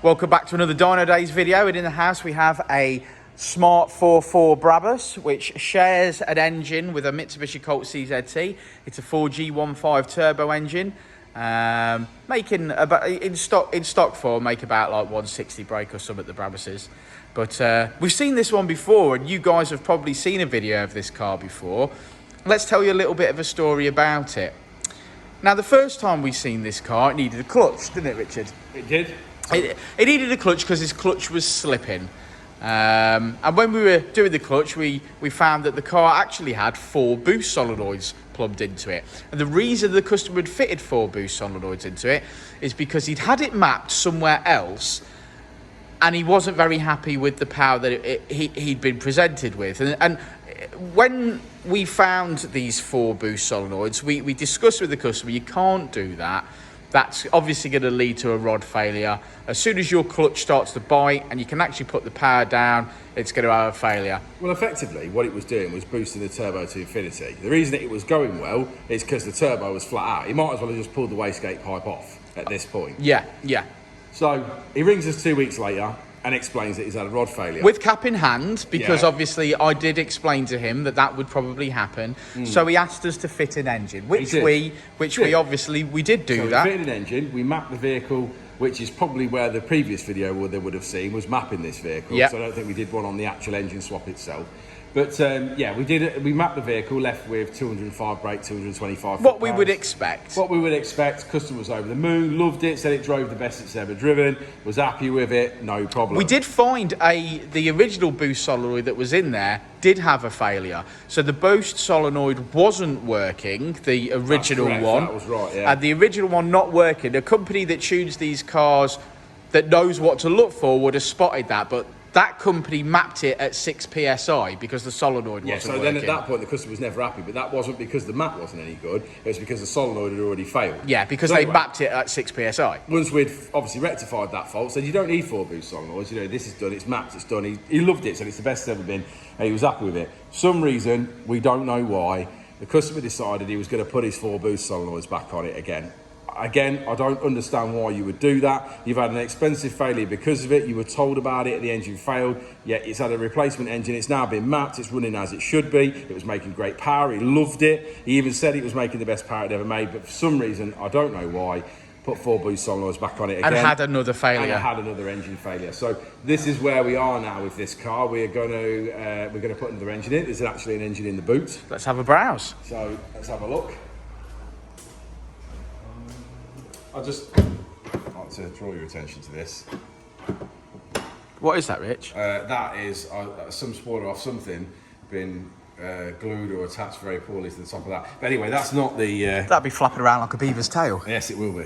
Welcome back to another DynoDaze video, and in the house we have a Smart ForFour Brabus, which shares an engine with a Mitsubishi Colt CZT. It's a 4G15 turbo engine, making about in stock form make about like 160 brake or some at the Brabuses. But we've seen this one before, and you guys have probably seen a video of this car before. Let's tell you a little bit of a story about it. Now, the first time we seen this car, it needed a clutch, didn't it, Richard? It did. It needed a clutch because his clutch was slipping. And when we were doing the clutch, we found that the car actually had 4 boost solenoids plugged into it. And the reason the customer had fitted 4 boost solenoids into it is because he'd had it mapped somewhere else, and he wasn't very happy with the power that he'd been presented with. And when we found these 4 boost solenoids, we discussed with the customer, you can't do that. That's obviously going to lead to a rod failure. As soon as your clutch starts to bite and you can actually put the power down, it's going to have a failure. Well, effectively, what it was doing was boosting the turbo to infinity. The reason it was going well is because the turbo was flat out. He might as well have just pulled the wastegate pipe off at this point. Yeah. So he rings us 2 weeks later and explains that he's had a rod failure. With cap in hand, because obviously I did explain to him that would probably happen. So he asked us to fit an engine, which we obviously did do. So we fitted an engine, we mapped the vehicle, which is probably where the previous video they would have seen was mapping this vehicle. So I don't think we did one on the actual engine swap itself. But yeah, we did it. We mapped the vehicle, left with 205 brake, 225. What we would expect. What we would expect. Customer was over the moon, loved it, said it drove the best it's ever driven, was happy with it, no problem. We did find the original boost solenoid that was in there did have a failure. So the boost solenoid wasn't working, the original one. That was right, yeah. And the original one not working. A company that tunes these cars that knows what to look for would have spotted that, but that company mapped it at 6 PSI because the solenoid wasn't working. Then at that point the customer was never happy, but that wasn't because the map wasn't any good, it was because the solenoid had already failed. Yeah, because they mapped it at 6 PSI. Once we'd obviously rectified that fault, said you don't need 4 boost solenoids, you know, this is done, it's mapped, it's done. He loved it, said it's the best it's ever been, and he was happy with it. For some reason, we don't know why, the customer decided he was going to put his 4 boost solenoids back on it again. Again, I don't understand why you would do that. You've had an expensive failure because of it. You were told about it, the engine failed, yet it's had a replacement engine. It's now been mapped, it's running as it should be. It was making great power, he loved it. He even said it was making the best power it ever made, but for some reason, I don't know why, put 4 boost solenoids back on it again. And had another failure. And had another engine failure. So this is where we are now with this car. We're going to put another engine in. There's actually an engine in the boot. Let's have a browse. So let's have a look. I'd just like to draw your attention to this. What is that, Rich? That is some spoiler off something been glued or attached very poorly to the top of that. But anyway, that's not the... That'd be flapping around like a beaver's tail. Yes, it will be.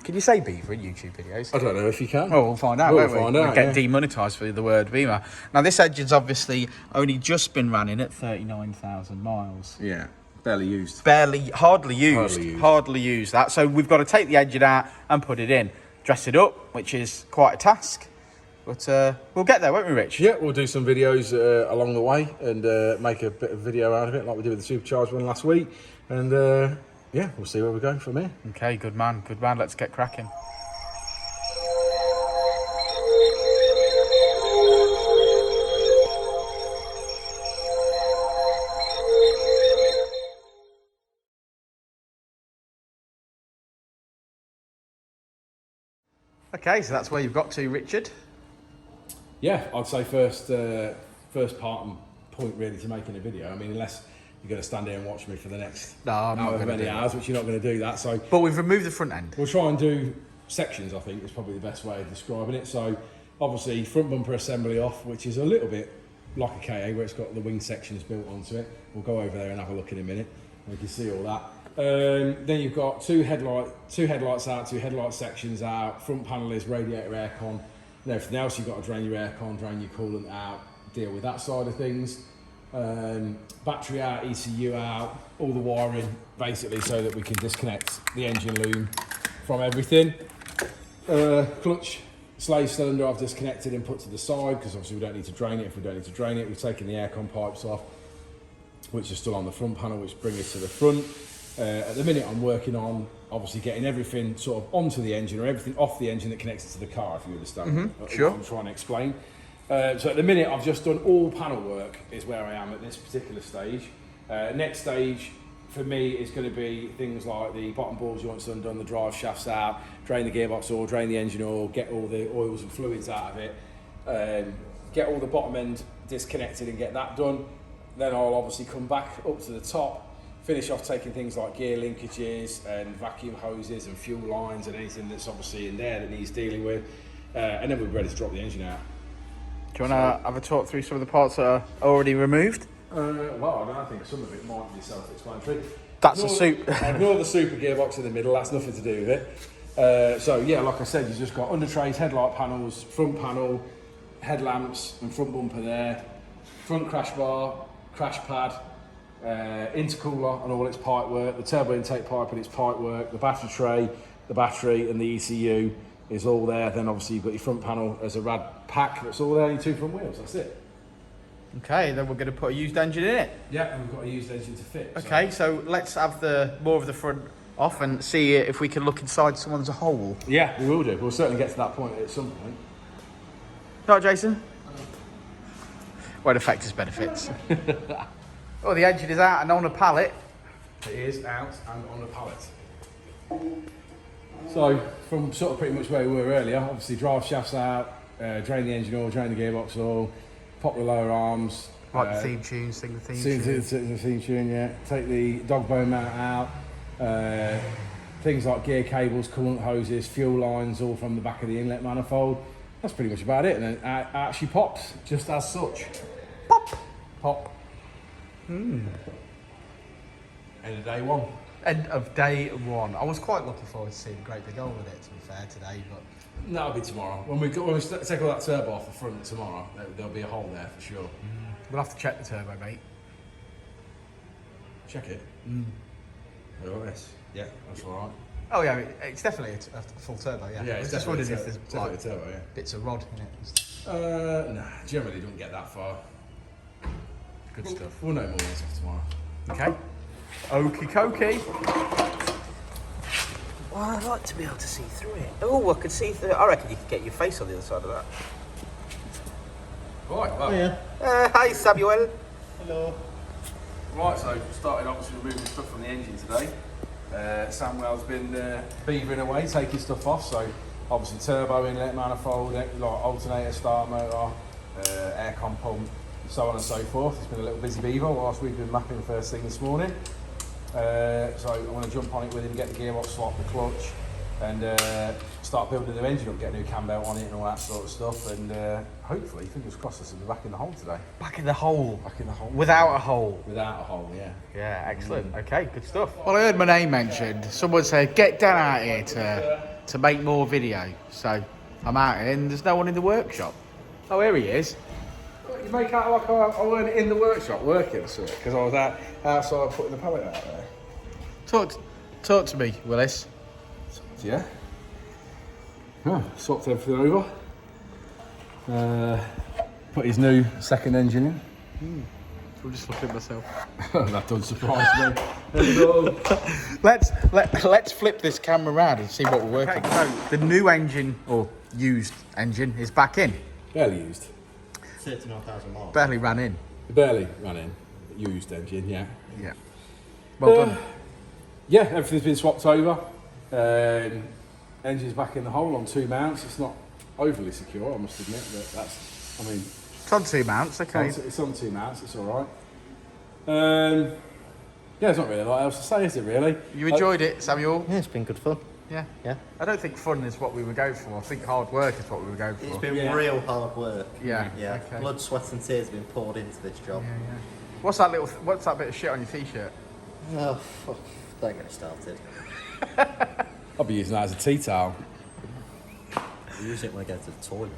Can you say beaver in YouTube videos? I don't know if you can. Oh, we'll find out, won't we? We'll get demonetised for the word beaver. Now, this engine's obviously only just been running at 39,000 miles. Yeah. Barely used. Hardly used that. So we've got to take the engine out and put it in. Dress it up, which is quite a task. But we'll get there, won't we, Rich? Yeah, we'll do some videos along the way and make a bit of video out of it, like we did with the supercharged one last week. And yeah, we'll see where we're going from here. Okay, good man. Let's get cracking. Okay, so that's where you've got to, Richard. Yeah, I'd say first part and point really to making a video. I mean, unless you're going to stand here and watch me for the next however many hours, which you're not going to do that. So, but we've removed the front end. We'll try and do sections, I think, is probably the best way of describing it. So, obviously, front bumper assembly off, which is a little bit like a KA, where it's got the wing sections built onto it. We'll go over there and have a look in a minute. We can see all that. Then you've got two headlights out, 2 headlight sections out, front panel is radiator aircon, and everything else you've got to drain your aircon, drain your coolant out, deal with that side of things. Battery out, ECU out, all the wiring basically so that we can disconnect the engine loom from everything. Clutch, slave cylinder I've disconnected and put to the side because obviously we don't need to drain it. If we don't need to drain it, we've taken the aircon pipes off, which are still on the front panel, which bring us to the front. At the minute I'm working on obviously getting everything sort of onto the engine or everything off the engine that connects it to the car, if you understand Sure. what I'm trying to explain. So at the minute I've just done all panel work is where I am at this particular stage. Next stage for me is going to be things like the bottom ball joints undone, the drive shafts out, drain the gearbox oil, drain the engine oil, get all the oils and fluids out of it, get all the bottom end disconnected and get that done. Then I'll obviously come back up to the top, finish off taking things like gear linkages and vacuum hoses and fuel lines and anything that's obviously in there that needs dealing with, and then we're ready to drop the engine out. Do you want to have a talk through some of the parts that are already removed? Well, I think some of it might be self-explanatory. That's a soup. Ignore the super gearbox in the middle, that's nothing to do with it. So yeah, like I said, you've just got under trays, headlight panels, front panel, headlamps and front bumper there, front crash bar, crash pad, intercooler and all its pipe work, the turbo intake pipe and its pipe work, the battery tray, the battery and the ECU is all there. Then obviously you've got your front panel as a rad pack, that's all there, and your 2 front wheels, that's it. Okay, then we're going to put a used engine in it. Yeah, and we've got a used engine to fit. Okay, so let's have more of the front off and see if we can look inside someone's hole. Yeah, we will do. We'll certainly get to that point at some point. Right, Jason? Won't affect his benefits. Oh, the engine is out and on a pallet. It is out and on a pallet. So, from sort of pretty much where we were earlier, obviously drive shafts out, drain the engine oil, drain the gearbox oil, pop the lower arms. Like the theme tune, sing the theme tune. The theme tune, yeah. Take the dog bone mount out. Things like gear cables, coolant hoses, fuel lines, all from the back of the inlet manifold. That's pretty much about it. And then it actually pops, just as such. Pop! Pop. End of day one. End of day one. I was quite looking forward to seeing a great big hole in it, to be fair, today, but... That'll be tomorrow. When we take all that turbo off the front tomorrow, there'll be a hole there for sure. We'll have to check the turbo, mate. Check it. OS. Yeah, that's all right. Oh yeah, it's definitely a full turbo, yeah. Yeah, it's just wondered if there's definitely a turbo, yeah. bits of rod in it. Nah, generally don't get that far. Good stuff. We'll know more as of tomorrow. Okay. Okie dokie. Well, I'd like to be able to see through it. Oh, I could see through it. I reckon you could get your face on the other side of that. Right, well. Yeah. Hi, Samuel. Hello. Right, so started obviously removing stuff from the engine today. Samuel's been beavering away, taking stuff off. So obviously turbo inlet manifold, like alternator, start motor, aircon pump, so on and so forth. It's been a little busy beaver whilst we've been mapping first thing this morning. So I'm going to jump on it with him, get the gearbox swap, the clutch, and start building the engine up, get a new cam belt on it and all that sort of stuff. And hopefully, fingers crossed, this will be back in the hole today. Back in the hole. Back in the hole. Without a hole. Without a hole, yeah. Yeah, excellent. Okay, good stuff. Well, I heard my name mentioned. Someone said, get Dan out here to make more video. So I'm out here and there's no one in the workshop. Oh, here he is. You make out like I weren't in the workshop working, because I was outside putting the pallet out there. Talk to me, Willis. Yeah. Swapped everything over. Put his new second engine in. I'm just looking at myself. That doesn't surprise me. Let's flip this camera around and see what we're working. Okay, so the new engine or used engine is back in. Barely used. 39,000 miles. Barely ran in. Barely ran in. Used engine, yeah. Yeah. Well done. Yeah, everything's been swapped over. Engine's back in the hole on 2 mounts. It's not overly secure, I must admit, but that's, I mean... It's on 2 mounts, okay. It's on 2 mounts, it's all right. Yeah, there's not really a lot else to say, is it, really? You enjoyed it, Samuel? Yeah, it's been good fun. Yeah. Yeah. I don't think fun is what we were going for. I think hard work is what we were going for. It's been real hard work. Yeah. Yeah. Okay. Blood, sweat and tears have been poured into this job. Yeah. What's that bit of shit on your t-shirt? Oh, don't get me started. I'll be using that as a tea towel. I use it when I go to the toilet.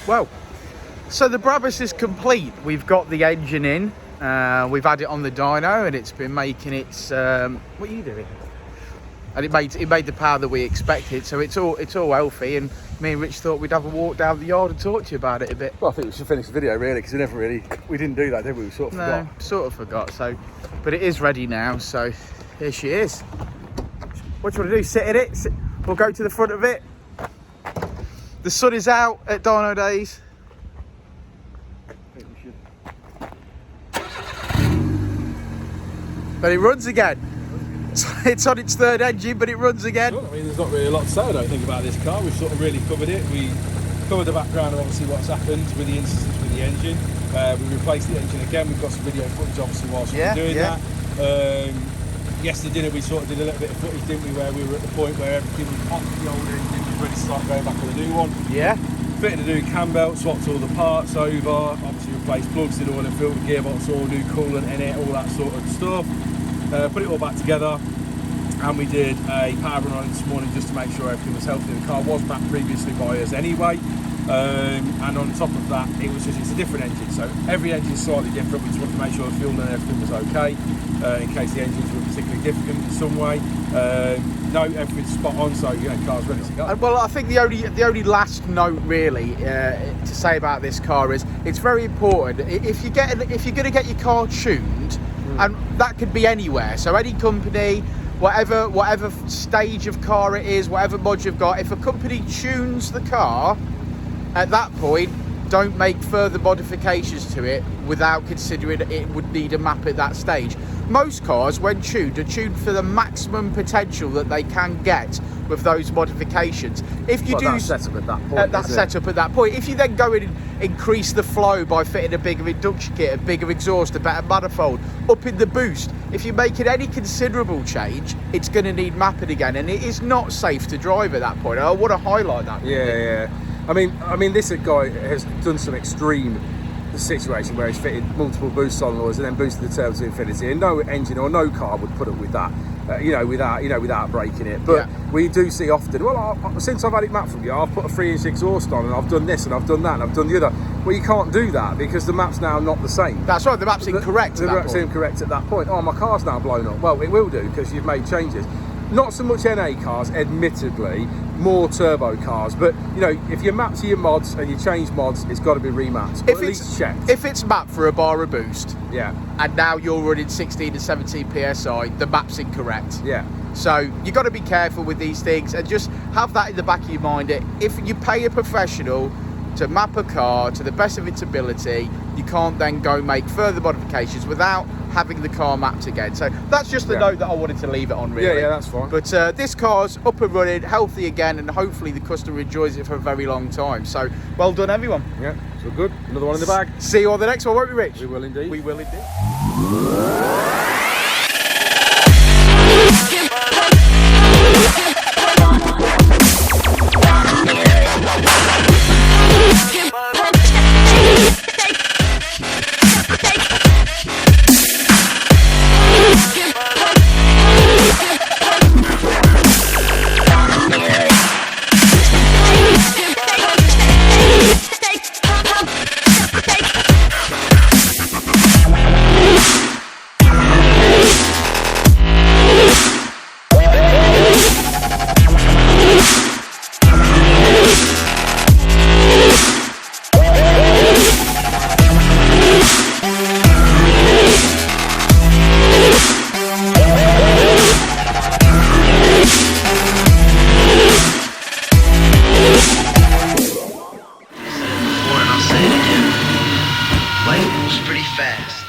Well, so the Brabus is complete. We've got the engine in. We've had it on the dyno, and it's been making its. What are you doing? And it made the power that we expected. So it's all healthy. And me and Rich thought we'd have a walk down the yard and talk to you about it a bit. Well, I think we should finish the video really, because we didn't do that, did we? We sort of forgot. No, sort of forgot. So, but it is ready now. So here she is. What do you want to do? Sit in it? We'll go to the front of it. The sun is out at DynoDaze. But it runs again. It's on its third engine, but it runs again. Well, I mean, there's not really a lot to say, I don't think, about this car. We've sort of really covered it. We covered the background of obviously what's happened with the instances with the engine. We replaced the engine again. We've got some video footage obviously whilst we were doing that. Yesterday we sort of did a little bit of footage, didn't we, where we were at the point where everything was off the old engine, was ready to start going back on the new one. Yeah. Fitted a new cam belt, swapped all the parts over, obviously replaced plugs, did oil and filter, gearbox, all new coolant in it, all that sort of stuff. Put it all back together, and we did a power run on it this morning just to make sure everything was healthy. The car was mapped previously by us anyway, and on top of that, it's a different engine, so every engine is slightly different. We just wanted to make sure the fuel and everything was okay, in case the engines were particularly different in some way. No, everything's spot on, so the car's ready to go. Well, I think the only last note really to say about this car is it's very important if you're going to get your car tuned, and that could be anywhere. So any company, whatever stage of car it is, whatever mod you've got, if a company tunes the car, at that point, don't make further modifications to it without considering it would need a map at that stage. Most cars, when tuned, are tuned for the maximum potential that they can get with those modifications. If you do setup at that point, if you then go in and increase the flow by fitting a bigger induction kit, a bigger exhaust, a better manifold, up in the boost, if you're making any considerable change, it's going to need mapping again, and it is not safe to drive at that point. I want to highlight that. Yeah. I mean, this guy has done some extreme situation where he's fitted multiple boost solenoids and then boosted the turbo to infinity, and no engine or no car would put up with that, without breaking it. But we do see often, since I've had it mapped from you, I've put a 3-inch exhaust on and I've done this and I've done that and I've done the other. Well, you can't do that because the map's now not the same. That's right, the map's incorrect. The map's incorrect at that point. Oh, my car's now blown up. Well, it will do because you've made changes. Not so much NA cars, admittedly, more turbo cars, but if you map to your mods and you change mods, it's got to be remapped, or at least checked. If it's mapped for a bar of boost, and now you're running 16 to 17 PSI, the map's incorrect. So you've got to be careful with these things and just have that in the back of your mind. If you pay a professional to map a car to the best of its ability, you can't then go make further modifications without having the car mapped again. So that's just the note that I wanted to leave it on, really. Yeah, that's fine. But this car's up and running, healthy again, and hopefully the customer enjoys it for a very long time. So well done, everyone. Yeah, so good. Another one in the bag. See you on the next one, won't we, Rich? We will indeed. We will indeed. Life moves pretty fast.